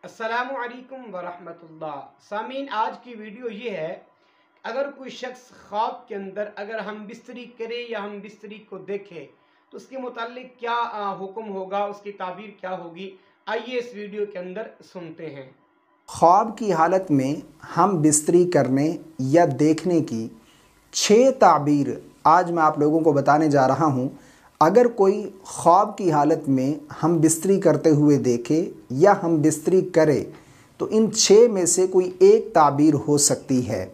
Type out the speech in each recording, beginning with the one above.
السلام علیکم ورحمۃ اللہ۔ سامعین، آج کی ویڈیو یہ ہے، اگر کوئی شخص خواب کے اندر اگر ہم بستری کرے یا ہم بستری کو دیکھے تو اس کے متعلق کیا حکم ہوگا، اس کی تعبیر کیا ہوگی، آئیے اس ویڈیو کے اندر سنتے ہیں۔ خواب کی حالت میں ہم بستری کرنے یا دیکھنے کی 6 تعبیر آج میں آپ لوگوں کو بتانے جا رہا ہوں۔ اگر کوئی خواب کی حالت میں ہم بستری کرتے ہوئے دیکھے یا ہم بستری کرے تو ان 6 میں سے کوئی ایک تعبیر ہو سکتی ہے۔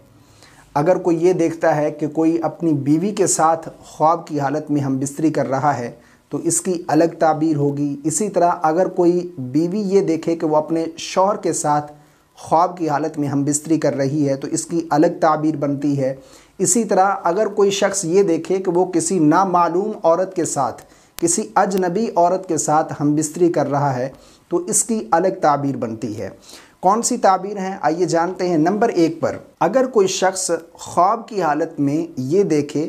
اگر کوئی یہ دیکھتا ہے کہ کوئی اپنی بیوی کے ساتھ خواب کی حالت میں ہم بستری کر رہا ہے تو اس کی الگ تعبیر ہوگی۔ اسی طرح اگر کوئی بیوی یہ دیکھے کہ وہ اپنے شوہر کے ساتھ خواب کی حالت میں ہم بستری کر رہی ہے تو اس کی الگ تعبیر بنتی ہے۔ اسی طرح اگر کوئی شخص یہ دیکھے کہ وہ کسی نامعلوم عورت کے ساتھ، کسی اجنبی عورت کے ساتھ ہم بستری کر رہا ہے تو اس کی الگ تعبیر بنتی ہے۔ کون سی تعبیر ہیں آئیے جانتے ہیں۔ نمبر 1 پر، اگر کوئی شخص خواب کی حالت میں یہ دیکھے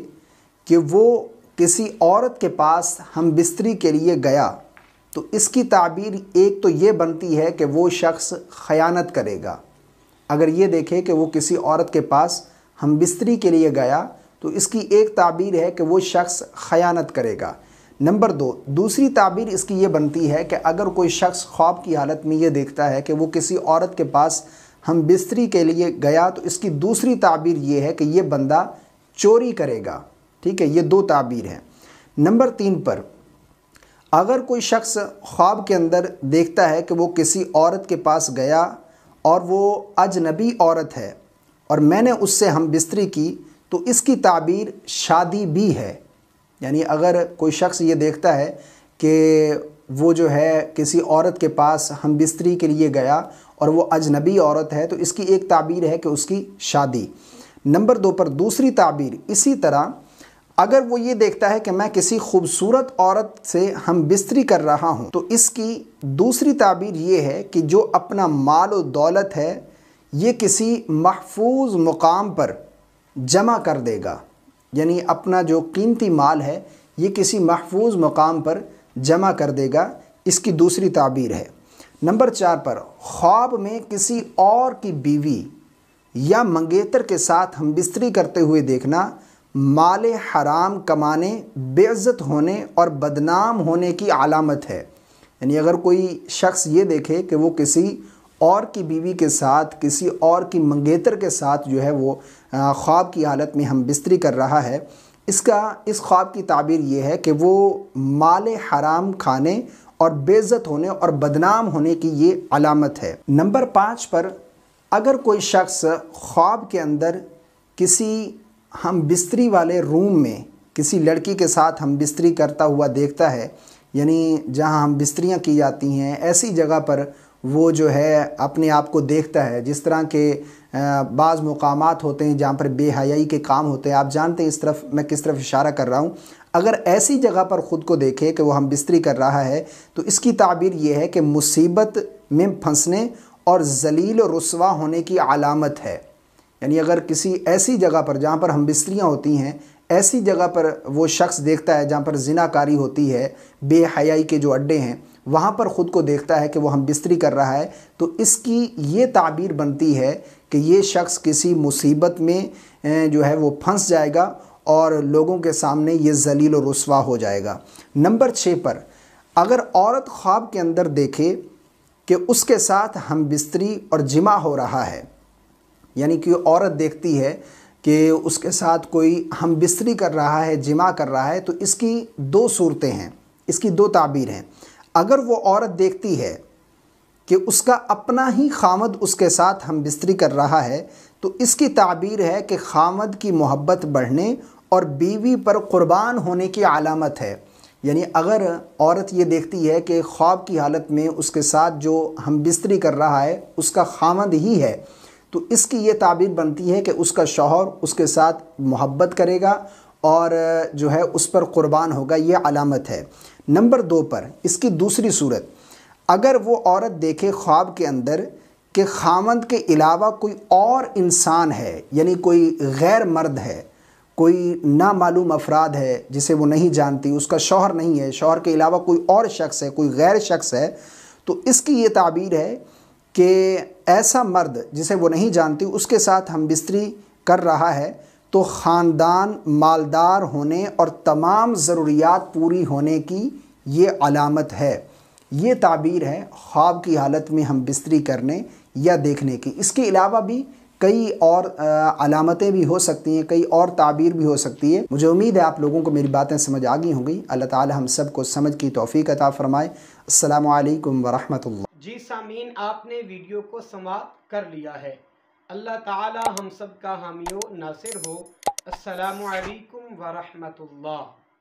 کہ وہ کسی عورت کے پاس ہم بستری کے لیے گیا تو اس کی تعبیر ایک تو یہ بنتی ہے کہ وہ شخص خیانت کرے گا۔ اگر یہ دیکھے کہ وہ کسی عورت کے پاس ہم بستری کے لیے گیا تو اس کی ایک تعبیر ہے کہ وہ شخص خیانت کرے گا۔ نمبر 2، دوسری تعبیر اس کی یہ بنتی ہے کہ اگر کوئی شخص خواب کی حالت میں یہ دیکھتا ہے کہ وہ کسی عورت کے پاس ہم بستری کے لیے گیا تو اس کی دوسری تعبیر یہ ہے کہ یہ بندہ چوری کرے گا۔ ٹھیک ہے، یہ 2 تعبیر ہیں۔ نمبر 3 پر، اگر کوئی شخص خواب کے اندر دیکھتا ہے کہ وہ کسی عورت کے پاس گیا اور وہ اجنبی عورت ہے اور میں نے اس سے ہم بستری کی تو اس کی تعبیر شادی بھی ہے۔ یعنی اگر کوئی شخص یہ دیکھتا ہے کہ وہ جو ہے کسی عورت کے پاس ہم بستری کے لیے گیا اور وہ اجنبی عورت ہے تو اس کی ایک تعبیر ہے کہ اس کی شادی۔ نمبر 2 پر دوسری تعبیر اسی طرح، اگر وہ یہ دیکھتا ہے کہ میں کسی خوبصورت عورت سے ہم بستری کر رہا ہوں تو اس کی دوسری تعبیر یہ ہے کہ جو اپنا مال و دولت ہے یہ کسی محفوظ مقام پر جمع کر دے گا۔ یعنی اپنا جو قیمتی مال ہے یہ کسی محفوظ مقام پر جمع کر دے گا، اس کی دوسری تعبیر ہے۔ نمبر 4 پر، خواب میں کسی اور کی بیوی یا منگیتر کے ساتھ ہم بستری کرتے ہوئے دیکھنا مال حرام کمانے، بے عزت ہونے اور بدنام ہونے کی علامت ہے۔ یعنی اگر کوئی شخص یہ دیکھے کہ وہ کسی اور کی بیوی کے ساتھ، کسی اور کی منگیتر کے ساتھ جو ہے وہ خواب کی حالت میں ہم بستری کر رہا ہے، اس خواب کی تعبیر یہ ہے کہ وہ مال حرام کھانے اور بے عزت ہونے اور بدنام ہونے کی یہ علامت ہے۔ نمبر 5 پر، اگر کوئی شخص خواب کے اندر کسی ہم بستری والے روم میں کسی لڑکی کے ساتھ ہم بستری کرتا ہوا دیکھتا ہے، یعنی جہاں ہم بستریاں کی جاتی ہیں ایسی جگہ پر وہ جو ہے اپنے آپ کو دیکھتا ہے، جس طرح کے بعض مقامات ہوتے ہیں جہاں پر بے حیائی کے کام ہوتے ہیں، آپ جانتے ہیں اس طرف میں کس طرف اشارہ کر رہا ہوں۔ اگر ایسی جگہ پر خود کو دیکھے کہ وہ ہم بستری کر رہا ہے تو اس کی تعبیر یہ ہے کہ مصیبت میں پھنسنے اور ذلیل و رسوا ہونے کی علامت ہے۔ یعنی اگر کسی ایسی جگہ پر جہاں پر ہم بستریاں ہوتی ہیں، ایسی جگہ پر وہ شخص دیکھتا ہے جہاں پر زنا کاری ہوتی ہے، بے حیائی کے جو اڈے ہیں، وہاں پر خود کو دیکھتا ہے کہ وہ ہم بستری کر رہا ہے تو اس کی یہ تعبیر بنتی ہے کہ یہ شخص کسی مصیبت میں جو ہے وہ پھنس جائے گا اور لوگوں کے سامنے یہ ذلیل و رسوا ہو جائے گا۔ نمبر 6 پر، اگر عورت خواب کے اندر دیکھے کہ اس کے ساتھ ہم بستری اور جمع ہو رہا ہے، یعنی کہ عورت دیکھتی ہے کہ اس کے ساتھ کوئی ہم بستری کر رہا ہے، جمع کر رہا ہے، تو اس کی 2 صورتیں ہیں، اس کی 2 تعبیر ہیں۔ اگر وہ عورت دیکھتی ہے کہ اس کا اپنا ہی خامد اس کے ساتھ ہم بستری کر رہا ہے تو اس کی تعبیر ہے کہ خامد کی محبت بڑھنے اور بیوی پر قربان ہونے کی علامت ہے۔ یعنی اگر عورت یہ دیکھتی ہے کہ خواب کی حالت میں اس کے ساتھ جو ہم بستری کر رہا ہے اس کا خامد ہی ہے تو اس کی یہ تعبیر بنتی ہے کہ اس کا شوہر اس کے ساتھ محبت کرے گا اور جو ہے اس پر قربان ہوگا، یہ علامت ہے۔ نمبر 2 پر، اس کی دوسری صورت، اگر وہ عورت دیکھے خواب کے اندر کہ خامند کے علاوہ کوئی اور انسان ہے، یعنی کوئی غیر مرد ہے، کوئی نامعلوم افراد ہے جسے وہ نہیں جانتی، اس کا شوہر نہیں ہے، شوہر کے علاوہ کوئی اور شخص ہے، کوئی غیر شخص ہے، تو اس کی یہ تعبیر ہے کہ ایسا مرد جسے وہ نہیں جانتی اس کے ساتھ ہم بستری کر رہا ہے تو خاندان مالدار ہونے اور تمام ضروریات پوری ہونے کی یہ علامت ہے۔ یہ تعبیر ہے خواب کی حالت میں ہم بستری کرنے یا دیکھنے کی۔ اس کے علاوہ بھی کئی اور علامتیں بھی ہو سکتی ہیں، کئی اور تعبیر بھی ہو سکتی ہے۔ مجھے امید ہے آپ لوگوں کو میری باتیں سمجھ آ گئی ہوں گی۔ اللہ تعالی ہم سب کو سمجھ کی توفیق عطا فرمائے۔ السلام علیکم ورحمۃ اللہ۔ جی سامعین، آپ نے ویڈیو کو سماعت کر لیا ہے۔ اللہ تعالی ہم سب کا حامی و ناصر ہو۔ السلام علیکم ورحمۃ اللہ۔